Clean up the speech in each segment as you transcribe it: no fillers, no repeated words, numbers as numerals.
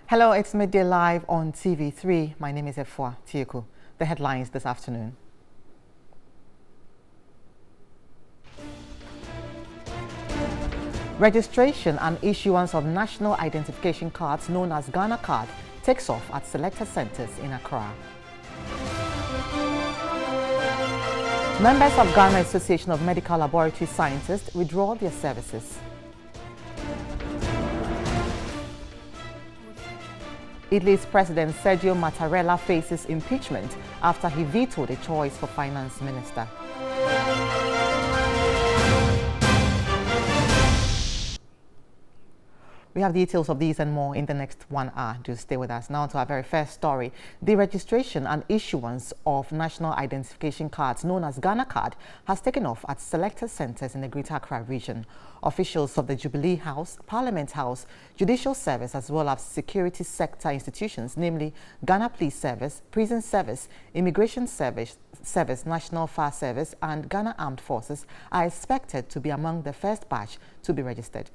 Hello, it's Midday Live on TV3. My name is Efua Tieku. The headlines this afternoon. Registration and issuance of national identification cards known as Ghana Card takes off at selected centers in Accra. Members of Ghana Association of Medical Laboratory Scientists withdraw their services. Italy's President Sergio Mattarella faces impeachment after he vetoed a choice for finance minister. We have details of these and more in the next 1 hour. Do stay with us. Now to our very first story. The registration and issuance of national identification cards known as Ghana Card has taken off at selected centers in the Greater Accra region. Officials of the Jubilee House, Parliament House, Judicial Service as well as security sector institutions, namely Ghana Police Service, Prison Service, Immigration Service, National Fire Service and Ghana Armed Forces are expected to be among the first batch to be registered.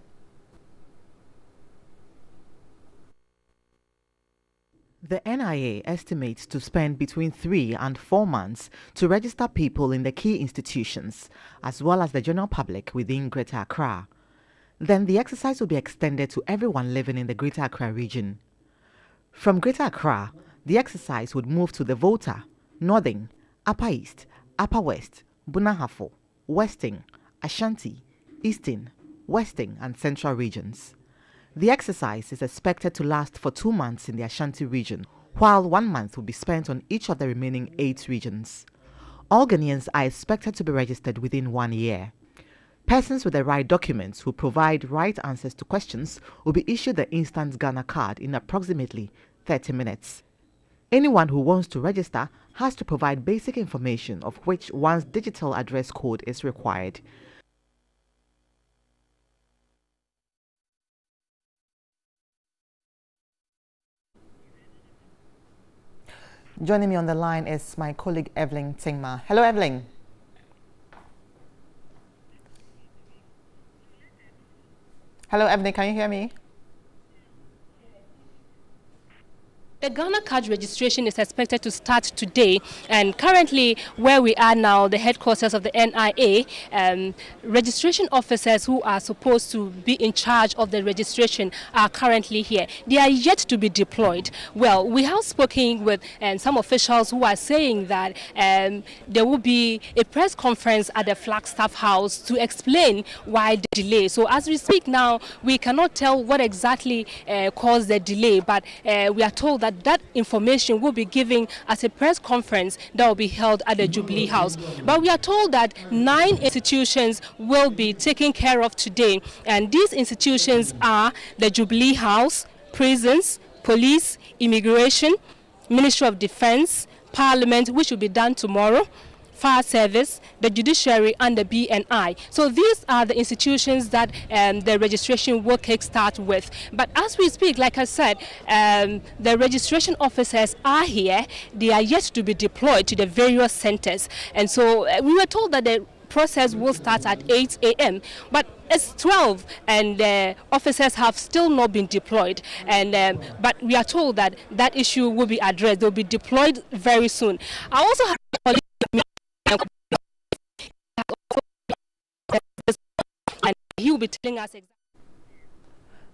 The NIA estimates to spend between 3 and 4 months to register people in the key institutions, as well as the general public within Greater Accra. Then the exercise will be extended to everyone living in the Greater Accra region. From Greater Accra, the exercise would move to the Volta, Northern, Upper East, Upper West, Bunahafo, Western, Ashanti, Eastern, Western and Central regions. The exercise is expected to last for 2 months in the Ashanti region, while 1 month will be spent on each of the remaining 8 regions. All Ghanaians are expected to be registered within 1 year. Persons with the right documents who provide right answers to questions will be issued the instant Ghana card in approximately 30 minutes. Anyone who wants to register has to provide basic information, of which one's digital address code is required. Joining me on the line is my colleague Evelyn Tingma. Hello, Evelyn. Hello, Evelyn. Can you hear me? The Ghana card registration is expected to start today, and currently where we are now, the headquarters of the NIA, registration officers who are supposed to be in charge of the registration are currently here. They are yet to be deployed. Well, we have spoken with some officials who are saying that there will be a press conference at the Flagstaff House to explain why the delay. So as we speak now, we cannot tell what exactly caused the delay, but we are told that information will be given at a press conference that will be held at the Jubilee House. But we are told that 9 institutions will be taken care of today, and these institutions are the Jubilee House, prisons, police, immigration, Ministry of Defense, Parliament, which will be done tomorrow, Fire Service, the Judiciary and the BNI. So these are the institutions that the registration will kickstart with. But as we speak, like I said, the registration officers are here. They are yet to be deployed to the various centers. And so we were told that the process will start at 8 a.m. But it's 12 and the officers have still not been deployed. And but we are told that that issue will be addressed. They'll be deployed very soon. I also have a colleague and he will be telling us exactly.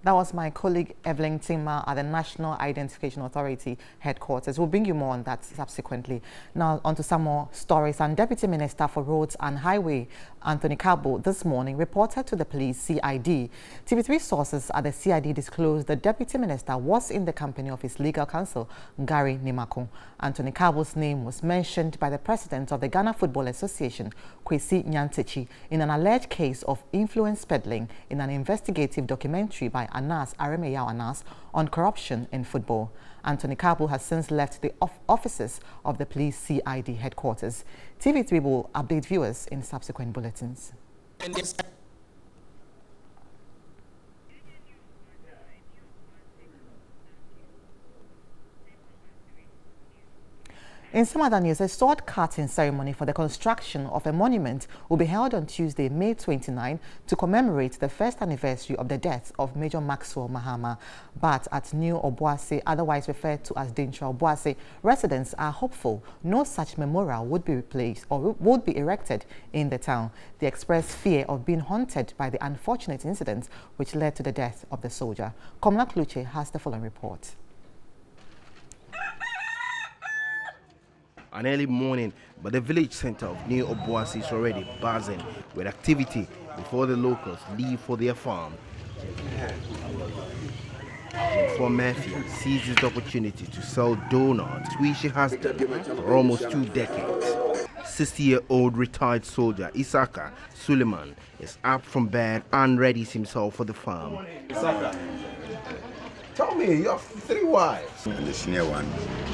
That was my colleague Evelyn Tingma at the National Identification Authority headquarters. We'll bring you more on that subsequently. Now on to some more stories. And Deputy Minister for Roads and Highway Anthony Kabo this morning reported to the police CID. TV3 sources at the CID disclosed the Deputy Minister was in the company of his legal counsel, Gary Nimako. Anthony Kabo's name was mentioned by the president of the Ghana Football Association, Kwesi Nyantechi, in an alleged case of influence peddling in an investigative documentary by Anas Aremeyao Anas on corruption in football. Anthony Kabo has since left the offices of the police CID headquarters. TV3 will update viewers in subsequent bulletins. In some other news, a sword cutting ceremony for the construction of a monument will be held on Tuesday, May 29, to commemorate the first anniversary of the death of Major Maxwell Mahama. But at New Obuasi, otherwise referred to as Dintra Obuasi, residents are hopeful no such memorial would be replaced or would be erected in the town. They express fear of being haunted by the unfortunate incident which led to the death of the soldier. Komla Kluche has the following report. An early morning, but the village center of New Obuasi is already buzzing with activity before the locals leave for their farm. Jennifer Murphy seizes the opportunity to sell donuts, which she has done for almost 2 decades. 60-year-old retired soldier Isaka Suleiman is up from bed and readies himself for the farm. Isaka, tell me, you have 3 wives. And the senior one,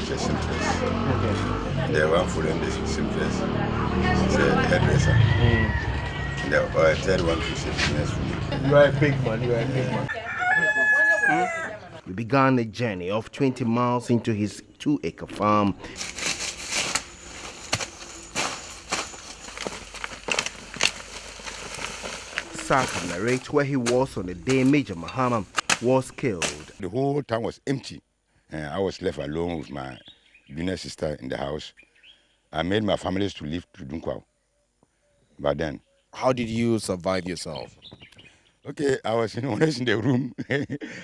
the simplest. Okay. The one for them, the simplest. She's a hairdresser. And the third one, she's a business woman. You are a big man, you are a big man. We began a journey of 20 miles into his 2-acre farm. Saka narrates where he was on the day Major Mahama was killed. The whole town was empty. I was left alone with my junior sister in the house. I made my families to leave to Dunkwao. But then, how did you survive yourself? Okay, I was always in the room.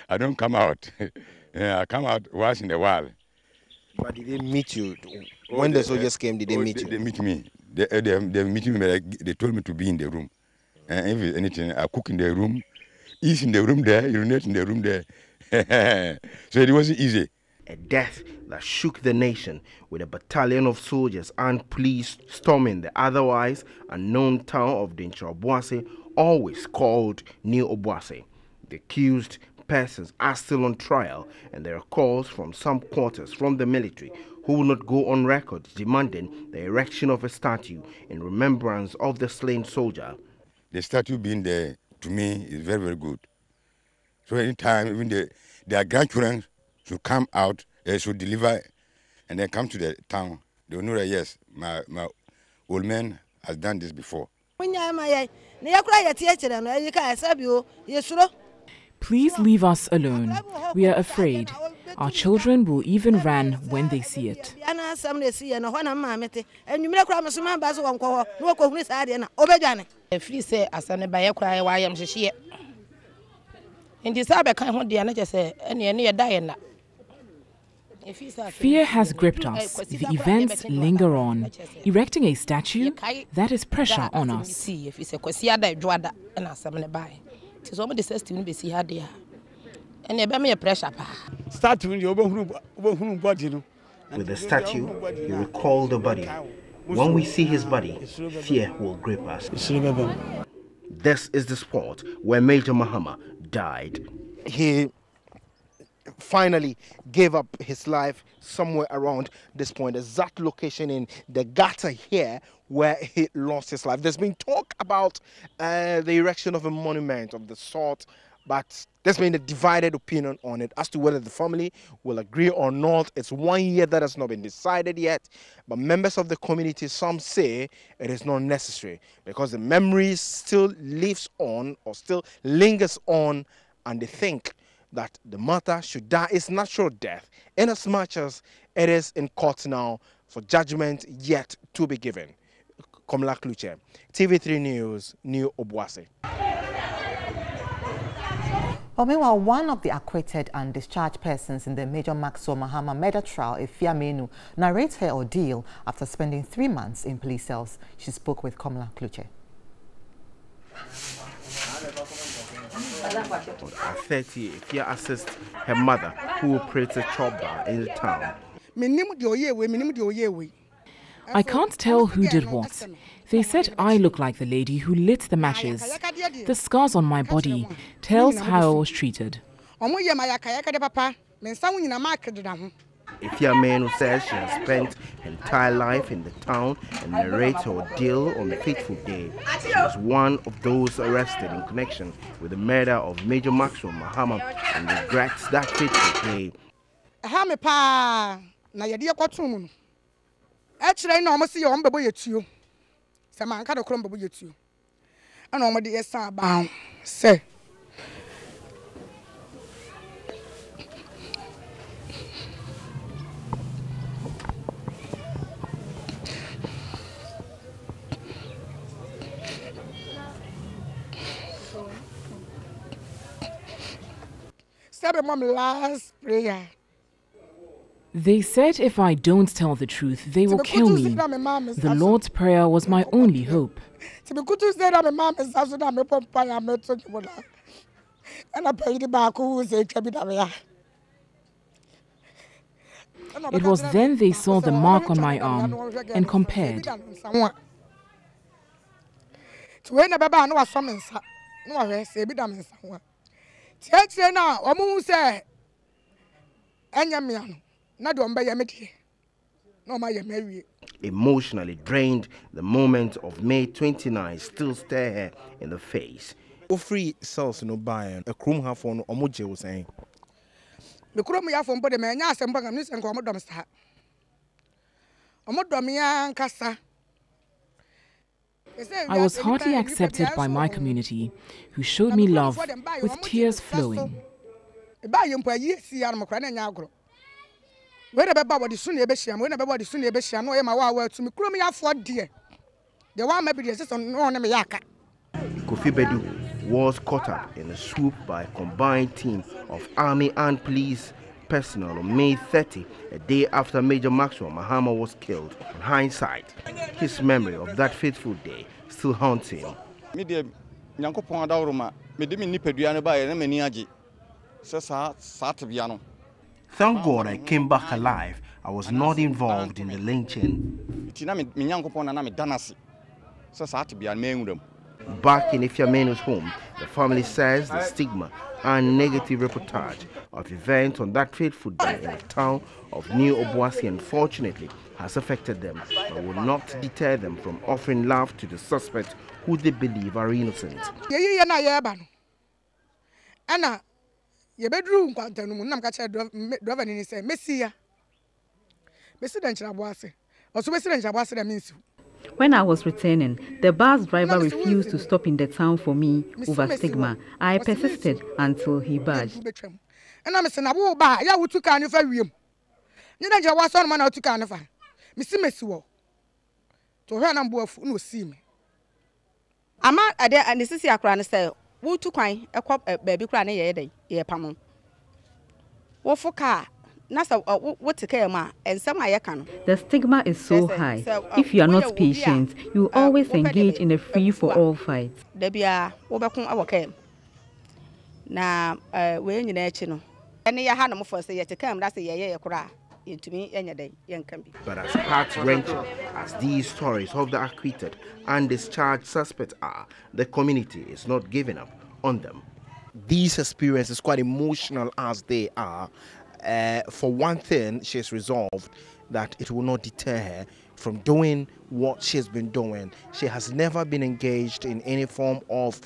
I don't come out. I come out once in a while. But did they meet you? When the soldiers came, did they meet you? They meet me. They meet me, but they told me to be in the room. And if anything, I cook in the room, eat in the room there, urinate in the room there. So it wasn't easy. A death that shook the nation, with a battalion of soldiers and police storming the otherwise unknown town of Dintra Obuasi, always called New Obuasi. The accused persons are still on trial, and there are calls from some quarters from the military who will not go on record demanding the erection of a statue in remembrance of the slain soldier. The statue being there, to me, is very, very good. So anytime, even their grandchildren should come out, they should deliver, and then come to the town, they will know that, yes, my old man has done this before. Please leave us alone. We are afraid. Our children will even run when they see it. Fear has gripped us. The events linger on. Erecting a statue, that is pressure on us. With the statue, you recall the body. When we see his body, fear will grip us. This is the spot where Major Mahama died. He finally gave up his life somewhere around this point, exact location in the gutter here where he lost his life. There's been talk about the erection of a monument of the sort, but there's been a divided opinion on it as to whether the family will agree or not. It's 1 year that has not been decided yet, but members of the community, some say it is not necessary because the memory still lives on or still lingers on, and they think that the matter should die its natural death, in as much as it is in court now for judgment yet to be given. Komla Kluche, TV3 News, New Obuasi. Well, meanwhile, one of the acquitted and discharged persons in the Major Maxwell Mahama murder trial, Efia Menu, narrates her ordeal after spending 3 months in police cells. She spoke with Komla Kluche. At 30, Efia assists her mother, who operates a chop bar in the town. I can't tell who did what. They said I look like the lady who lit the matches. The scars on my body tells how I was treated. Efia Menu says she has spent her entire life in the town and narrates her ordeal on the fateful day. She was one of those arrested in connection with the murder of Major Maxwell Mahama and regrets that fateful day. Actually, no, I must see you on the boy to you. Some man can't crumble with you. And on my dear son bound, say. Sabe mom last prayer. They said if I don't tell the truth, they will kill me. The Lord's Prayer was my only hope. It was then they saw the mark on my arm and compared. Emotionally drained, the moment of May 29 still stare her in the face. Free cells no buy a chrome half on Omoje was saying. The chrome ya from body man, yes, and Bangam and Commodore Star. Omodomia Cassa. I was hardly accepted by my community, who showed me love with tears flowing. Buy him per year, see Armocran and Yagro. Where about the Sunday Besham, when about the Sunday Besham, no, my word to me, Chromia for dear. The one maybe the assistant on Yaka. Kofi Bedu was caught up in a swoop by a combined team of army and police personnel on May 30, a day after Major Maxwell Mahama was killed. In hindsight, his memory of that fateful day still haunts him. Thank God I came back alive. I was not involved in the lynching. Back in Ifiamenu's home, the family says the stigma and negative reportage of events on that fateful day in the town of New Obuasi unfortunately has affected them, but will not deter them from offering love to the suspects who they believe are innocent. Anna, your bedroom, Quantanum, driver, and he said, Messia. President Jabwase, also President Jabwase means. When I was returning, the bus driver refused to stop in the town for me over stigma. I persisted until he budged. And I'm saying, I would to can if I will. You know, was on man out to carnival. Miss Messuo. To her number of no see me. I'm not a day and this is your crown style. Who to cry a crop a baby crying a day, ye pamon. What for car? Nasa what to care ma and some I can. The stigma is so high. If you are not patient, you always engage in a free-for-all fight. There be a overcome our camp. Now, when you're chino. And you had no for say to come, that's a year cry into me any day, young can be. But as heart-wrenching as these stories of the acquitted and discharged suspects are, the community is not giving up on them. These experiences, quite emotional as they are, for one thing, she's resolved that it will not deter her from doing what she's been doing. She has never been engaged in any form of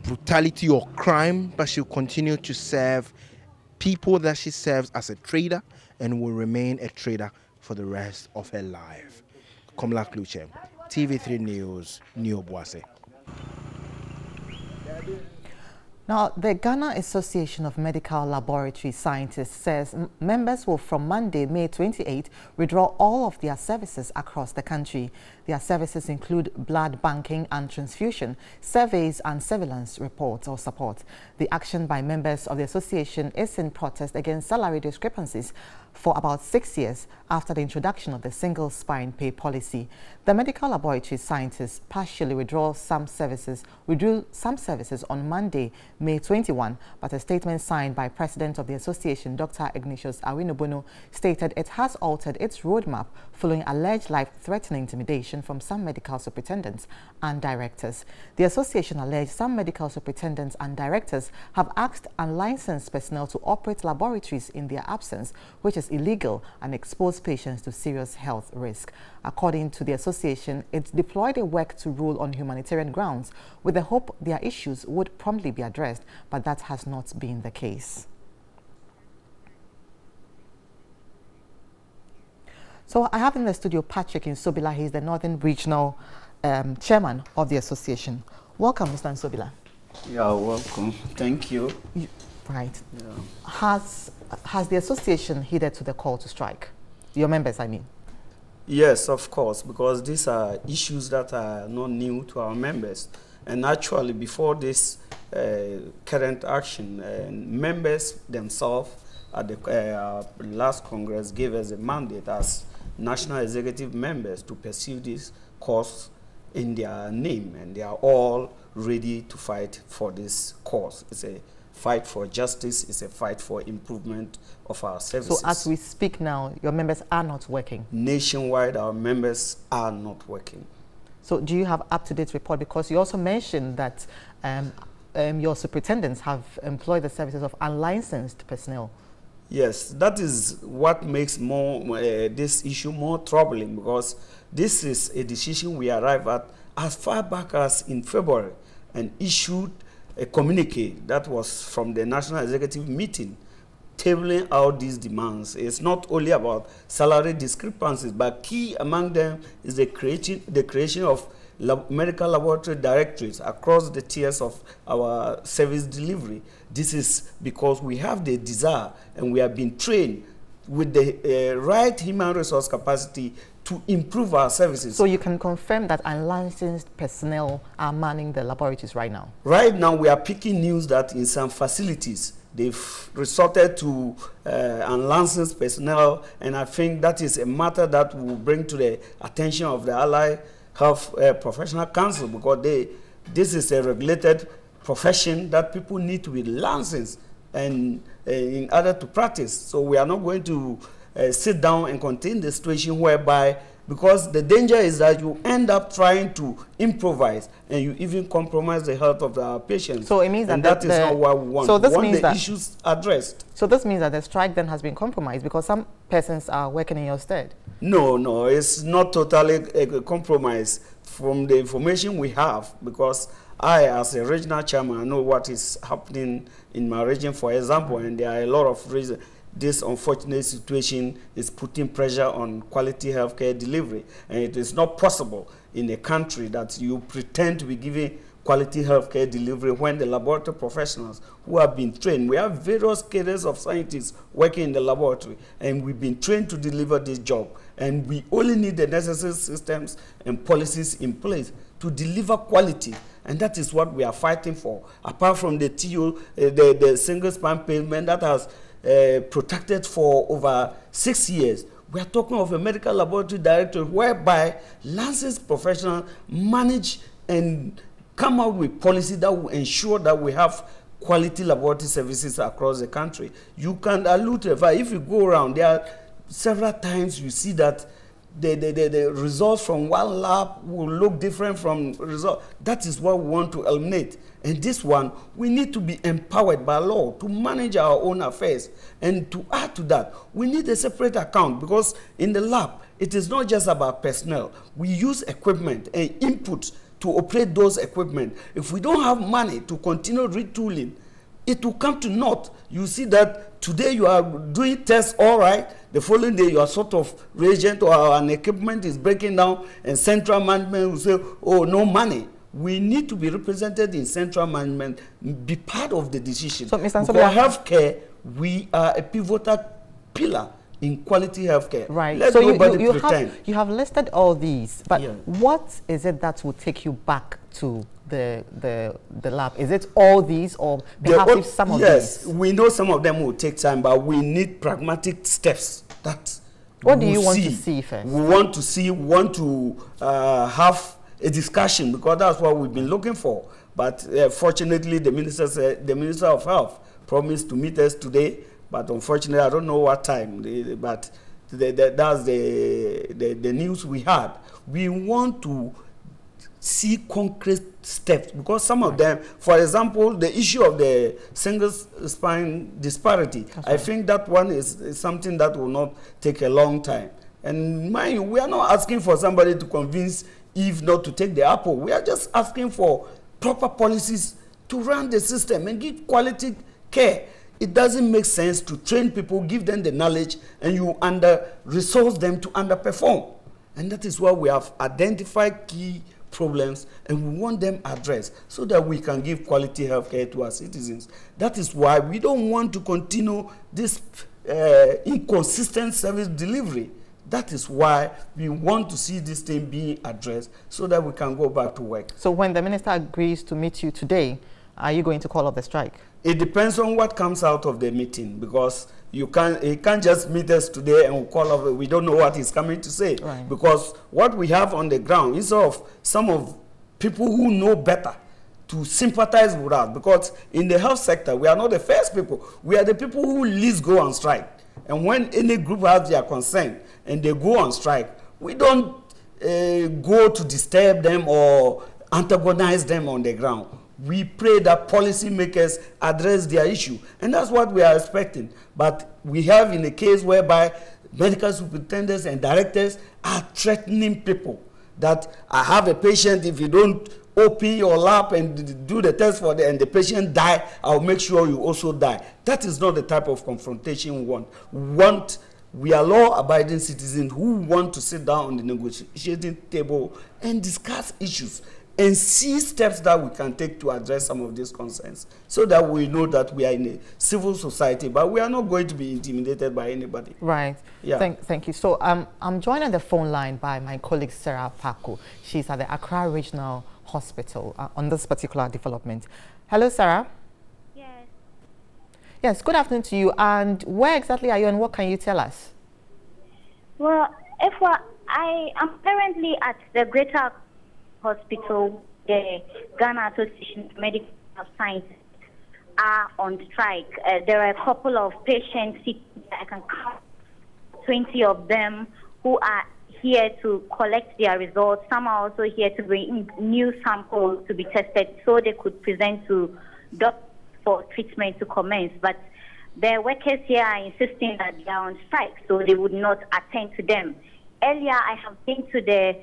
brutality or crime, but she'll continue to serve people that she serves as a trader and will remain a trader for the rest of her life. Komla Kluche, TV3 News, New Obuasi. Now, the Ghana Association of Medical Laboratory Scientists says members will from Monday, May 28, withdraw all of their services across the country. Their services include blood banking and transfusion, surveys and surveillance reports or support. The action by members of the association is in protest against salary discrepancies for about 6 years after the introduction of the single spine pay policy. The medical laboratory scientists partially withdrew some services on Monday, May 21, but a statement signed by President of the association, Dr. Ignatius Awinobono, stated it has altered its roadmap following alleged life-threatening intimidation from some medical superintendents and directors. The association alleged some medical superintendents and directors have asked unlicensed personnel to operate laboratories in their absence, which is illegal and expose patients to serious health risk. According to the association, it deployed a work to rule on humanitarian grounds with the hope their issues would promptly be addressed, but that has not been the case. So I have in the studio Patrick Nsobila. He's the Northern Regional Chairman of the association. Welcome, Mr. Nsobila. Yeah, welcome. Thank you. Right. Yeah. Has the association heeded to the call to strike? Your members, I mean. Yes, of course, because these are issues that are not new to our members. And actually, before this current action, members themselves at the last Congress gave us a mandate as national executive members to pursue this cause in their name, and they are all ready to fight for this cause. It's a fight for justice, it's a fight for improvement of our services. So as we speak now, your members are not working? Nationwide, our members are not working. So do you have up-to-date report? Because you also mentioned that your superintendents have employed the services of unlicensed personnel. Yes, that is what makes this issue more troubling, because this is a decision we arrived at as far back as in February and issued a communique that was from the National Executive Meeting tabling out these demands. It's not only about salary discrepancies, but key among them is the creation of medical laboratory directorates across the tiers of our service delivery. This is because we have the desire and we have been trained with the right human resource capacity to improve our services. So you can confirm that unlicensed personnel are manning the laboratories right now? Right now we are picking news that in some facilities they've resorted to unlicensed personnel, and I think that is a matter that will bring to the attention of the Allied Health Professional Council, because this is a regulated profession that people need to be licensed and in order to practice. So we are not going to sit down and contain the situation whereby, because the danger is that you end up trying to improvise and you even compromise the health of our patients. So it means that is not what we want. So this we want means the that issues addressed. So this means that the strike then has been compromised because some persons are working in your stead? No, it's not totally a compromise from the information we have, because I, as a regional chairman, I know what is happening in my region, for example, and there are a lot of reasons. This unfortunate situation is putting pressure on quality healthcare delivery, and it is not possible in a country that you pretend to be giving quality healthcare delivery when the laboratory professionals who have been trained, we have various cadres of scientists working in the laboratory, and we've been trained to deliver this job, and we only need the necessary systems and policies in place to deliver quality. And that is what we are fighting for. Apart from the TO, the single span payment that has protected for over 6 years, we are talking of a medical laboratory director whereby licensed professionals manage and come out with policy that will ensure that we have quality laboratory services across the country. You can allude to the fact, if you go around, there are several times you see that the results from one lab will look different from results. That is what we want to eliminate. And this one, we need to be empowered by law to manage our own affairs. And to add to that, we need a separate account, because in the lab, it is not just about personnel. We use equipment and inputs to operate those equipment. If we don't have money to continue retooling, it will come to naught. You see that today you are doing tests all right, the following day your sort of reagent or an equipment is breaking down, and central management will say, oh, no money. We need to be represented in central management, be part of the decision. So, Mr. For healthcare, we are a pivotal pillar in quality healthcare. Right. Let so nobody pretend. You have listed all these, but Yeah. what is it that will take you back to the lab? Is it all these, or perhaps if some of these? Yes, we know some of them will take time, but we need pragmatic steps. What do you want to see first? We want to have a discussion, because that's what we've been looking for. But fortunately, the Minister of Health promised to meet us today. But unfortunately, I don't know what time. But that's the news we had. We want to see concrete steps, because some of them, for example, the issue of the single spine disparity, I think that one is something that will not take a long time. And mind you, we are not asking for somebody to convince Eve not to take the apple. We are just asking for proper policies to run the system and give quality care. It doesn't make sense to train people, give them the knowledge, and you resource them to underperform. And that is why we have identified key problems and we want them addressed so that we can give quality health care to our citizens. That is why we don't want to continue this inconsistent service delivery. That is why we want to see this thing being addressed so that we can go back to work. So when the minister agrees to meet you today, are you going to call off the strike? It depends on what comes out of the meeting, because he can't just meet us today and we'll call off. We don't know what he's coming to say. Right. Because what we have on the ground is of some of people who know better to sympathize with us. Because in the health sector, we are not the first people. We are the people who least go on strike. And when any group has their concern and they go on strike, we don't go to disturb them or antagonize them on the ground. We pray that policymakers address their issue, and that's what we are expecting. But we have in a case whereby medical superintendents and directors are threatening people that I have a patient, if you don't open your lap and do the test for the, and the patient die, I'll make sure you also die. That is not the type of confrontation we want. We are law-abiding citizens who want to sit down on the negotiating table and discuss issues and see steps that we can take to address some of these concerns, so that we know that we are in a civil society, but we are not going to be intimidated by anybody. Right. Yeah. Thank you. So I'm joined on the phone line by my colleague Sarah Paco. She's at the Accra Regional Hospital on this particular development. Hello, Sarah. Yes. Yes, good afternoon to you. And where exactly are you and what can you tell us? Well, I am currently at the Greater Hospital. The Ghana Association of Medical Sciences are on strike. There are a couple of patients, I can count 20 of them, who are here to collect their results. Some are also here to bring in new samples to be tested so they could present to doctors for treatment to commence. But the workers here are insisting that they are on strike, so they would not attend to them. Earlier, I have been to the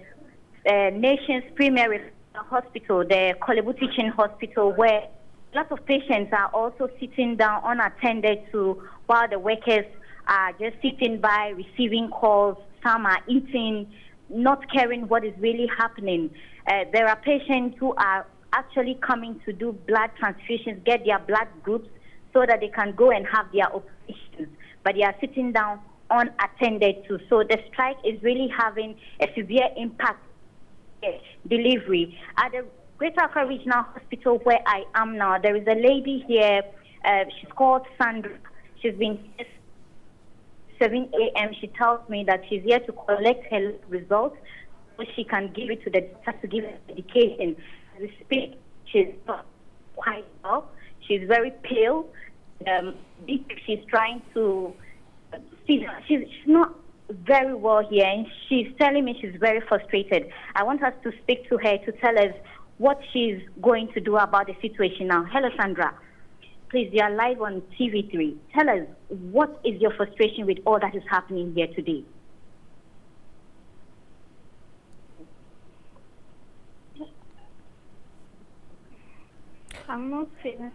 nation's premier hospital, the Kolebu Teaching Hospital, where a lot of patients are also sitting down unattended to, while the workers are just sitting by, receiving calls. Some are eating, not caring what is really happening. There are patients who are actually coming to do blood transfusions, get their blood groups so that they can go and have their operations, but they are sitting down unattended to. So the strike is really having a severe impact on delivery. At the Greater Accra Regional Hospital where I am now, there is a lady here, she's called Sandra. She's been here 7 a.m. She tells me that she's here to collect her results so she can give it to the doctor to give her medication. As we speak, she's not quite well. She's very pale. She's trying to see. She's not very well here, and she's telling me she's very frustrated. I want us to speak to her to tell us what she's going to do about the situation now. Hello, Sandra. Please, you are live on TV3. Tell us, what is your frustration with all that is happening here today? I'm not feeling.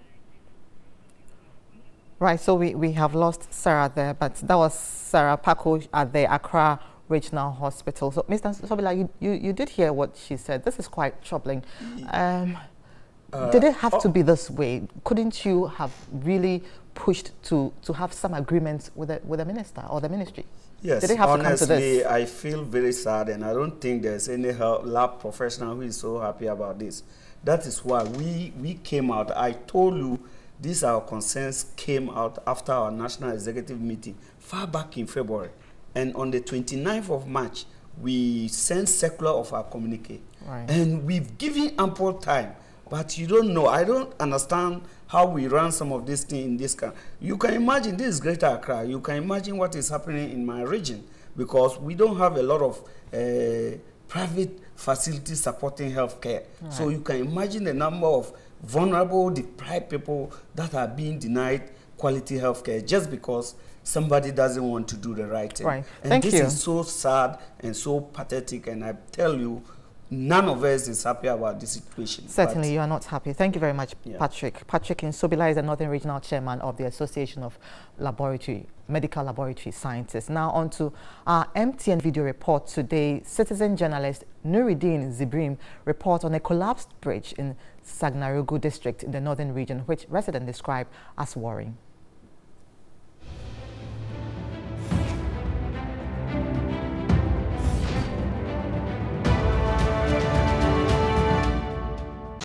Right, so we have lost Sarah there, but that was Sarah Paco at the Accra Regional Hospital. So, Mr. Sobila, you did hear what she said. This is quite troubling. Did it have to be this way? Couldn't you have really pushed to have some agreements with the minister or the ministry? Yes, did it have honestly, to come to this? I feel very sad, and I don't think there's any lab professional who is so happy about this. That is why we came out. I told you these our concerns came out after our national executive meeting far back in February. And on the 29th of March, we sent circular of our communique. Right. And we've given ample time. But you don't know. I don't understand how we run some of this thing in this country. You can imagine, this is Greater Accra. You can imagine what is happening in my region, because we don't have a lot of private facilities supporting healthcare. Right. So you can imagine the number of vulnerable, deprived people that are being denied quality healthcare just because somebody doesn't want to do the right thing. Right. And this is so sad and so pathetic. And I tell you, none of us is happy about this situation. Certainly, you are not happy. Thank you very much, Yeah. Patrick. Patrick Insobila is the Northern Regional Chairman of the Association of Medical Laboratory Scientists. Now on to our MTN video report today. Citizen journalist Nuruddin Zibrim report on a collapsed bridge in Sagnarugu district in the northern region, which residents describe as worrying.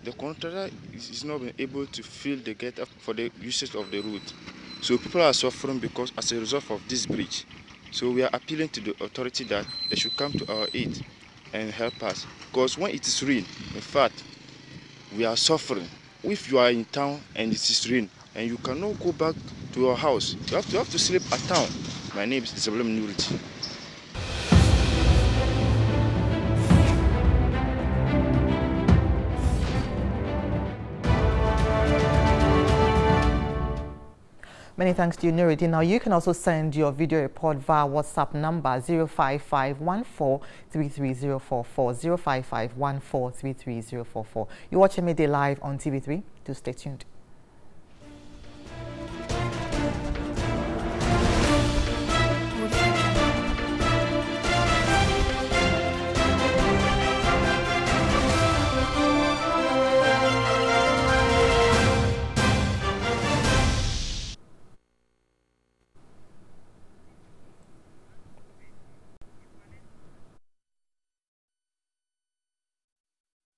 The contractor is not being able to fill the gate for the usage of the route. So people are suffering because as a result of this bridge. So we are appealing to the authority that they should come to our aid and help us. Because when it is rain, in fact, we are suffering. If you are in town and it is rain and you cannot go back to your house, you have to sleep at town. My name is Isabella Nuriti. Many thanks to you, Nuruddin. Now, you can also send your video report via WhatsApp number 05514330044, 05514330044. You're watching Midday live on TV3. Do stay tuned.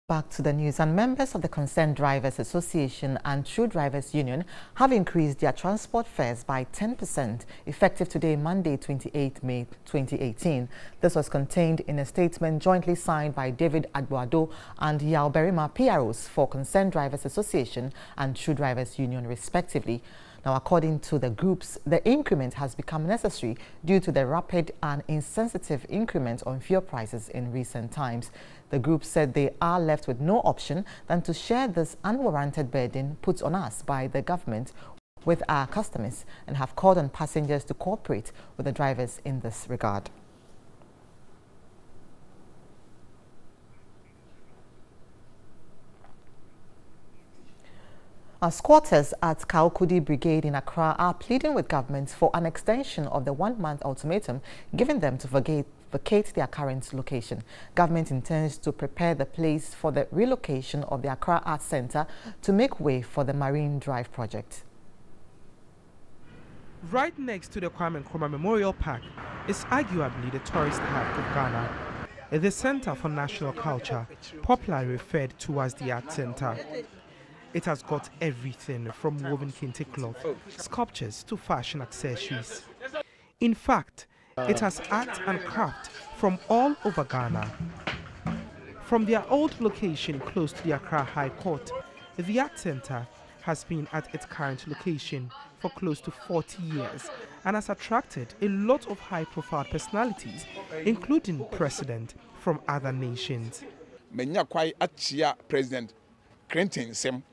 Back to the news, and members of the Concerned Drivers Association and True Drivers Union have increased their transport fares by 10% effective today, Monday, 28 May 2018. This was contained in a statement jointly signed by David Agboado and Yao Berima, PROs for Concerned Drivers Association and True Drivers Union, respectively. Now, according to the groups, the increment has become necessary due to the rapid and insensitive increment on fuel prices in recent times. The group said they are left with no option than to share this unwarranted burden put on us by the government with our customers, and have called on passengers to cooperate with the drivers in this regard. Squatters at Kaukudi Brigade in Accra are pleading with government for an extension of the one-month ultimatum given them to vacate their current location. Government intends to prepare the place for the relocation of the Accra Arts Centre to make way for the Marine Drive project. Right next to the Kwame Nkrumah Memorial Park is arguably the tourist hub of Ghana. The Centre for National Culture, popularly referred to as the Art Centre. It has got everything from woven kente cloth, sculptures to fashion accessories. In fact, it has art and craft from all over Ghana. From their old location close to the Accra High Court, the Art Centre has been at its current location for close to 40 years and has attracted a lot of high-profile personalities, including presidents from other nations. President Clinton,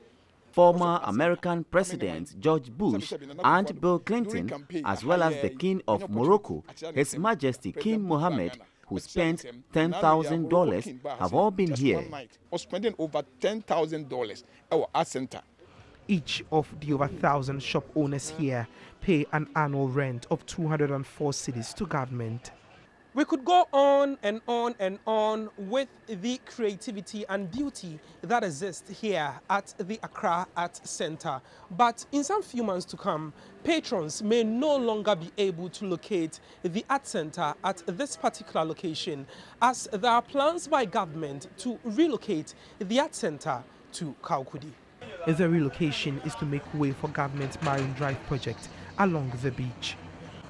former American President George Bush and Bill Clinton, as well as the King of Morocco, His Majesty King Mohammed, who spent $10,000, have all been here. Spending over $10,000 at our center. Each of the over 1,000 shop owners here pay an annual rent of 204 cedis to government. We could go on and on and on with the creativity and beauty that exists here at the Accra Art Centre. But in some few months to come, patrons may no longer be able to locate the Art Centre at this particular location, as there are plans by government to relocate the Art Centre to Kaukudi. The relocation is to make way for government Marine Drive project along the beach.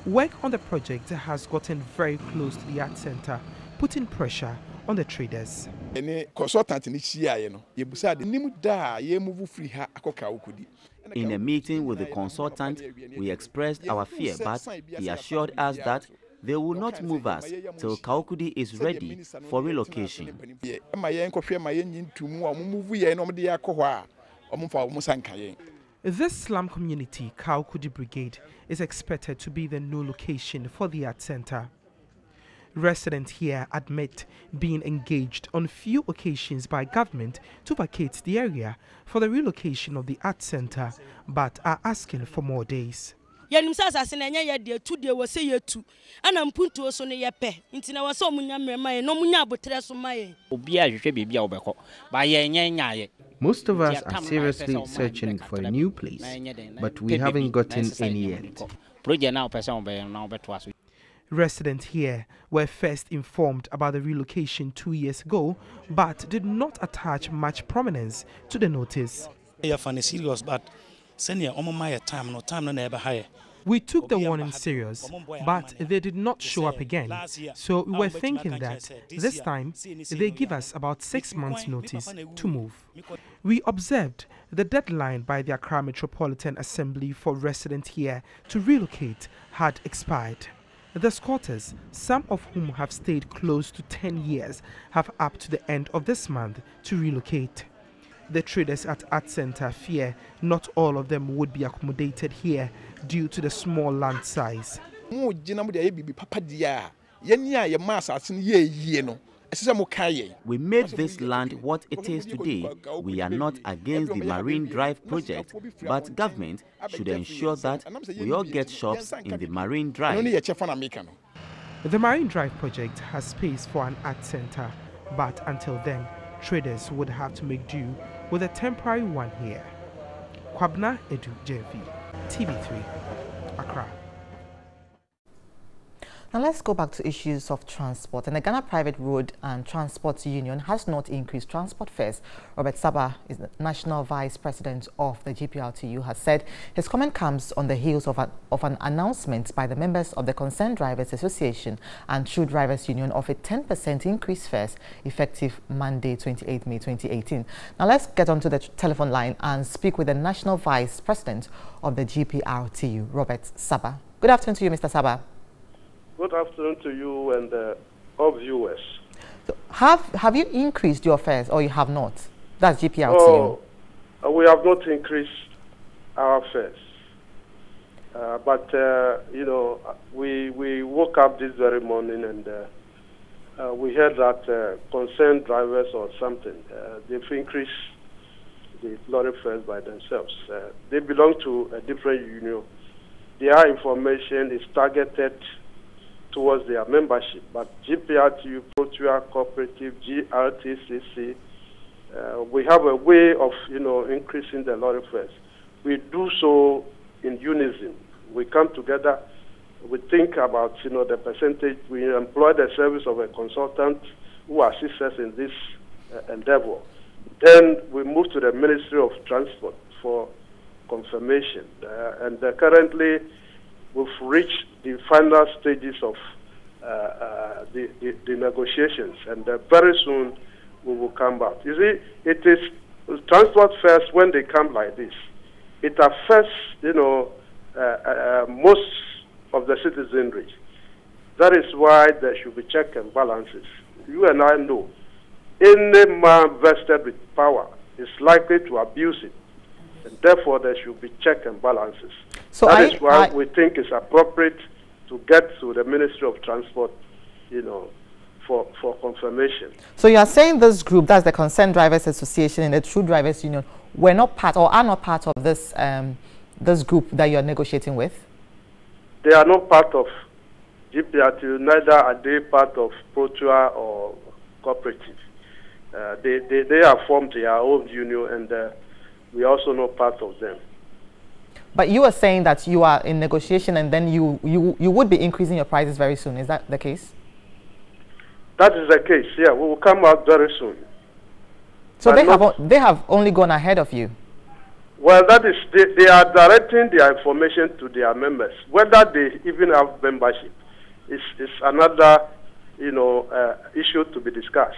Work on the project has gotten very close to the Art Centre, putting pressure on the traders. In a meeting with the consultant, we expressed our fear, but he assured us that they will not move us till Kaukudi is ready for relocation. This slum community, Kaukudi Brigade, is expected to be the new location for the Art Centre. Residents here admit being engaged on few occasions by government to vacate the area for the relocation of the art center, but are asking for more days. Yanim sa asase na nya ye 2 de wo se ye 2 ana mpuntu so ne ye pe nti na wo so munya mrema ye no munya abotre so maye obi a hwehwe bibia obekọ ba ye nya ye. Most of us are seriously searching for a new place, but we haven't gotten any yet. Residents here were first informed about the relocation 2 years ago, but did not attach much prominence to the notice. We took the warning serious, but they did not show up again. So we were thinking that this time they give us about 6 months' notice to move. We observed the deadline by the Accra Metropolitan Assembly for residents here to relocate had expired. The squatters, some of whom have stayed close to 10 years, have up to the end of this month to relocate. The traders at Art Center fear not all of them would be accommodated here due to the small land size. We made this land what it is today. We are not against the Marine Drive project, but government should ensure that we all get shops in the Marine Drive. The Marine Drive project has space for an art center, but until then, traders would have to make do with a temporary one here. Kwabna Edu JV, TV3, Accra. Now let's go back to issues of transport. And the Ghana Private Road and Transport Union has not increased transport fares. Robert Saba is the National Vice President of the GPRTU, has said his comment comes on the heels of an announcement by the members of the Concerned Drivers Association and True Drivers Union of a 10% increase fares effective Monday, 28 May 2018. Now let's get onto the telephone line and speak with the National Vice President of the GPRTU, Robert Saba. Good afternoon to you, Mr. Saba. Good afternoon to you and all viewers. So have you increased your fares or you have not? That's GPRTU. Oh, we have not increased our fares. But, you know, we woke up this very morning and we heard that concerned drivers or something, they've increased the lorry fares by themselves. They belong to a different union. Their information is targeted towards their membership, but GPRTU, Protua Cooperative, GRTCC, we have a way of, you know, increasing the lorry fares. We do so in unison. We come together, we think about, you know, the percentage. We employ the service of a consultant who assists us in this endeavor. Then we move to the Ministry of Transport for confirmation. And currently, we've reached the final stages of the negotiations, and very soon we will come back. You see, it is transport fares when they come like this. It affects, you know, most of the citizenry. That is why there should be check and balances. You and I know, any man vested with power is likely to abuse it. And therefore, there should be check and balances. So that is why we think it's appropriate to get to the Ministry of Transport, you know, for confirmation. So you are saying this group, that's the Concerned Drivers Association and the True Drivers Union, were not part or are not part of this this group that you are negotiating with? They are not part of GPRTU, neither are they part of Protua or Cooperative. They have formed their own union, and we are also not part of them. But you are saying that you are in negotiation and then you would be increasing your prices very soon. Is that the case? That is the case, yeah. We will come out very soon. So they have only gone ahead of you? Well, that is, they are directing their information to their members. Whether they even have membership is another, you know, issue to be discussed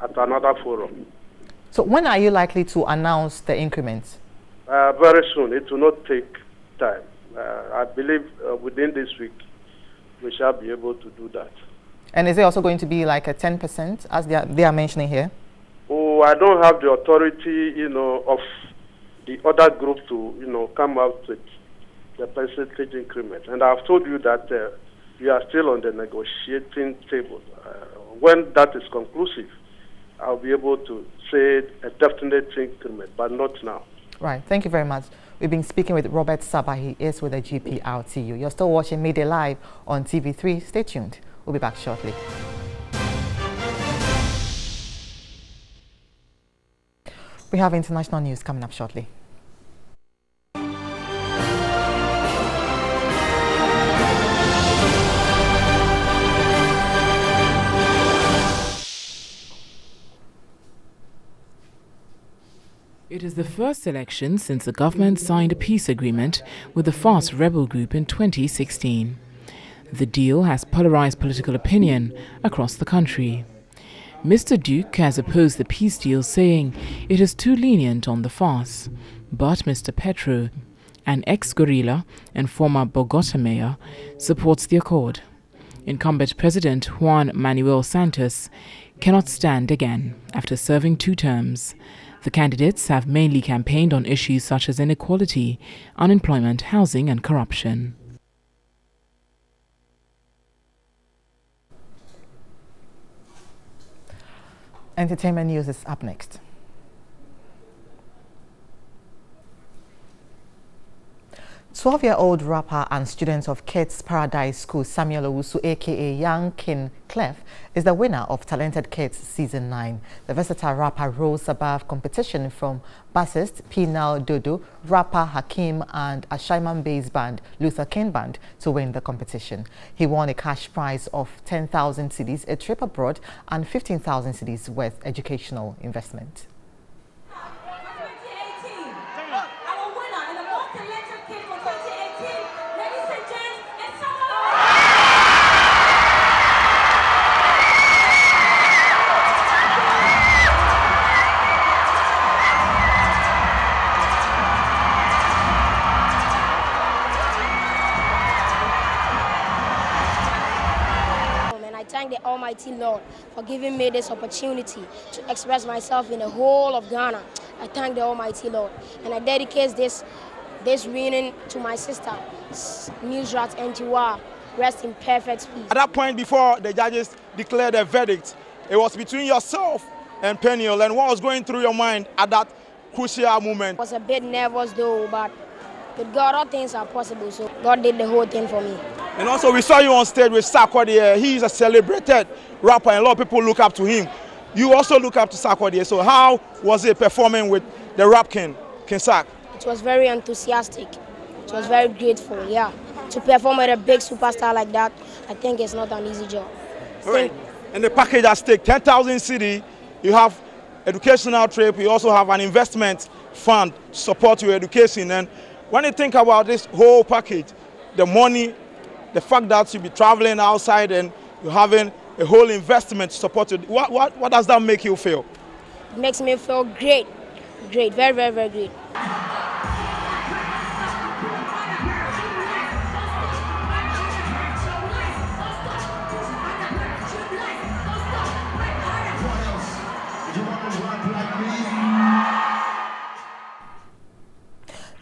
at another forum. So when are you likely to announce the increments? Very soon. It will not take time. I believe within this week we shall be able to do that. And is it also going to be like a 10% as they are mentioning here? Oh, I don't have the authority, you know, of the other group to, you know, come out with the percentage increment. And I've told you that we are still on the negotiating table. When that is conclusive, I'll be able to say a definite increment, but not now. Right. Thank you very much. We've been speaking with Robert Saba. He is with the GPRTU. You're still watching Midday Live on TV3. Stay tuned. We'll be back shortly. We have international news coming up shortly. It is the first election since the government signed a peace agreement with the FARC rebel group in 2016. The deal has polarized political opinion across the country. Mr. Duke has opposed the peace deal, saying it is too lenient on the FARC. But Mr. Petro, an ex-guerrilla and former Bogota mayor, supports the accord. Incumbent President Juan Manuel Santos cannot stand again after serving 2 terms. The candidates have mainly campaigned on issues such as inequality, unemployment, housing and corruption. Entertainment news is up next. "12-year-old rapper and student of Kids Paradise School Samuel Owusu, aka Young King Clef, is the winner of Talented Kids Season 9. The versatile rapper rose above competition from bassist Pinal Dodo, rapper Hakim, and Ashaiman-based band Luther King Band to win the competition. He won a cash prize of 10,000 cedis, a trip abroad, and 15,000 cedis worth educational investment. Thank the Almighty Lord for giving me this opportunity to express myself in the whole of Ghana. I thank the Almighty Lord, and I dedicate this winning to my sister, Newsrat Ntiwa. Rest in perfect peace. At that point, before the judges declared a verdict, it was between yourself and Peniel. And what was going through your mind at that crucial moment? I was a bit nervous though, but with God, all things are possible. So God did the whole thing for me. And also, we saw you on stage with Sarkodie. He is a celebrated rapper, and a lot of people look up to him. You also look up to Sarkodie. So how was it performing with the rap king, King Sark? It was very enthusiastic. It was very grateful, yeah. To perform with a big superstar like that, I think it's not an easy job. Right. And the package at stake, 10,000 cedi, you have educational trip, you also have an investment fund to support your education. And when you think about this whole package, the money, the fact that you'll be traveling outside and you're having a whole investment to support it, what does that make you feel? It makes me feel great. Great, very, very, very great.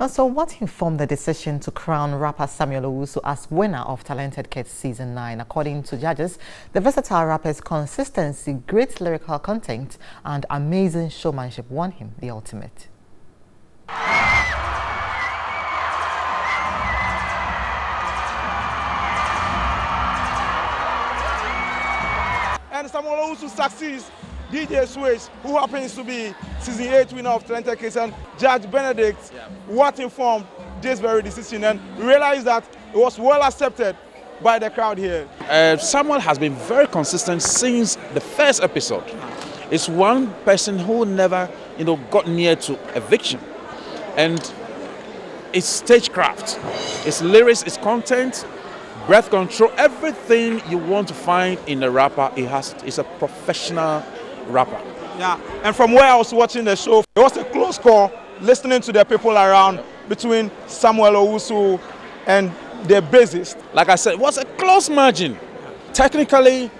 So what informed the decision to crown rapper Samuel Owusu as winner of Talented Kids Season 9? According to judges, the versatile rapper's consistency, great lyrical content, and amazing showmanship won him the ultimate. And Samuel Owusu succeeds. DJ Switch, who happens to be Season 8 winner of Talented Kids, and Judge Benedict, what informed this very decision, and we realized that it was well accepted by the crowd here. Samuel has been very consistent since the first episode. It's one person who never, got near to eviction, and it's stagecraft, it's lyrics, it's content, breath control, everything you want to find in a rapper. It's a professional rapper. Yeah, and from where I was watching the show, it was a close call, listening to the people around, between Samuel Owusu and the bassist. Like I said, it was a close margin. Technically,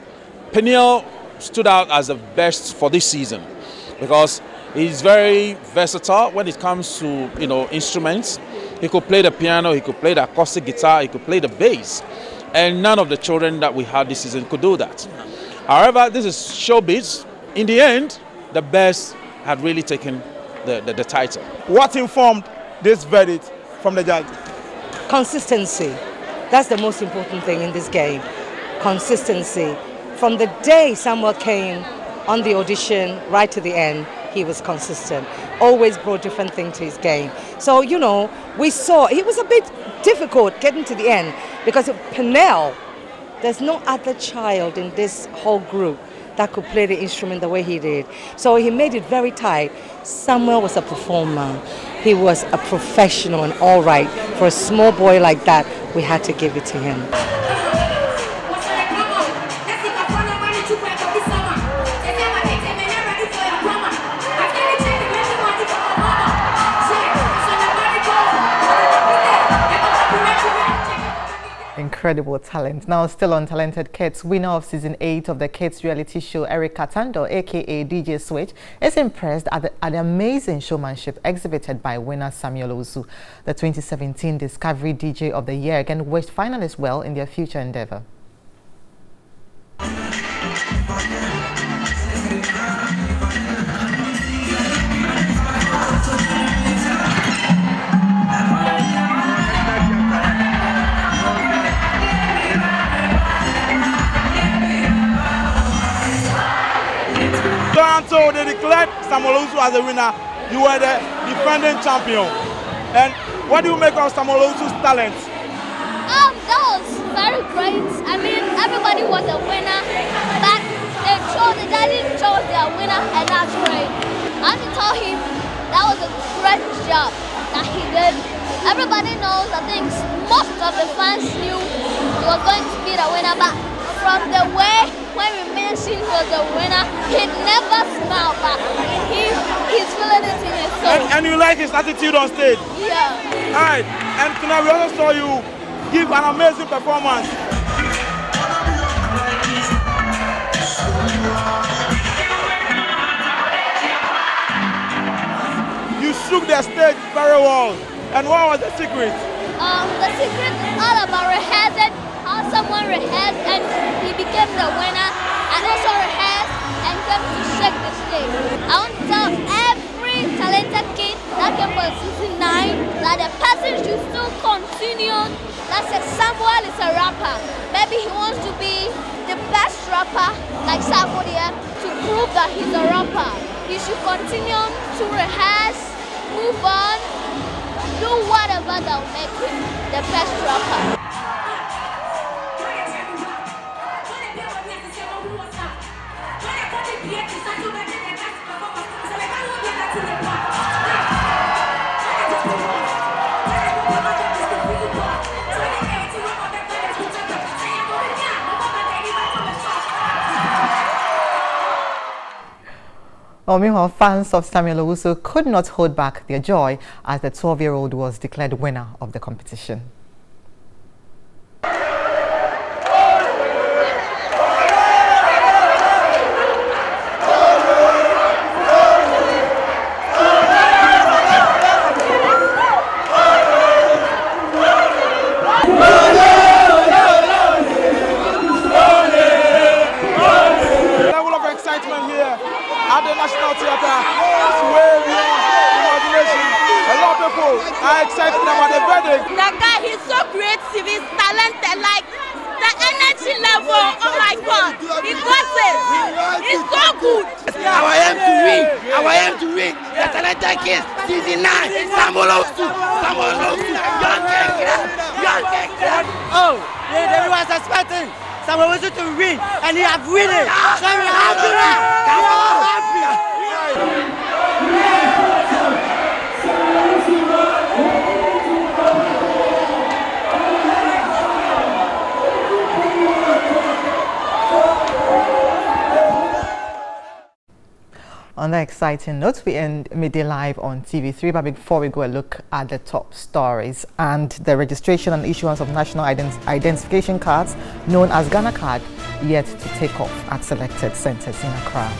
Peniel stood out as the best for this season because he's very versatile when it comes to instruments. He could play the piano, he could play the acoustic guitar, he could play the bass. And none of the children that we had this season could do that. However, this is showbiz. In the end, the best had really taken the title. What informed this verdict from the judge? Consistency. That's the most important thing in this game. Consistency. From the day Samuel came on the audition right to the end, he was consistent. Always brought different things to his game. So, you know, we saw it was a bit difficult getting to the end because Pernell, there's no other child in this whole group that could play the instrument the way he did. So he made it very tight. Samuel was a performer. He was a professional and all right. For a small boy like that, we had to give it to him. Incredible talent. Now still on Talented Kids, winner of season 8 of the kids reality show Eric Katando, aka DJ Switch, is impressed at the amazing showmanship exhibited by winner Samuel Osu. The 2017 Discovery DJ of the Year again wished finalists well in their future endeavor. So they declared Samuel Osu as the winner. You were the defending champion. And what do you make of Samuel Osu's talent? That was very great. I mean, everybody was a winner, but the judges chose their winner, and that's great. I have to tell him that was a great job that he did. Everybody knows, I think most of the fans knew he was going to be the winner, but from the way when we mentioned he was a winner, he never smiled, but he's feeling it in his soul. And you like his attitude on stage? Yeah. All right, and tonight we also saw you give an amazing performance. You shook the stage very well. And what was the secret? The secret is all about rehearsing, how someone rehearsed and he became the winner, and also rehearsed and came to shake the stage. I want to tell every talented kid that came for season 9 that the person should still continue. That says Samuel is a rapper. Maybe he wants to be the best rapper like Samuel to prove that he's a rapper. He should continue to rehearse, move on, do whatever that will make him the best rapper. Meanwhile, fans of Samuel Owusu could not hold back their joy as the 12-year-old was declared winner of the competition. Season 9, Samuel Osu, oh, everyone's expecting Samuel Osu to win, and he has won it. So we're happy. On that exciting note, we end Midday Live on TV3, but before we go a look at the top stories and the registration and issuance of national identification cards known as Ghana Card yet to take off at selected centers in Accra.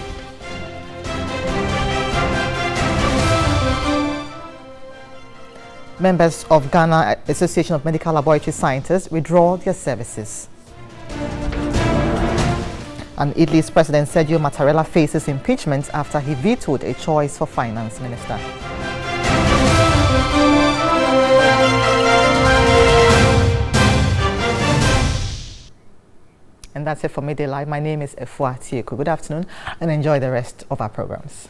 Members of Ghana Association of Medical Laboratory Scientists withdraw their services. And Italy's President Sergio Mattarella faces impeachment after he vetoed a choice for finance minister. And that's it for Midday Live. My name is Efua Tieku. Good afternoon and enjoy the rest of our programs.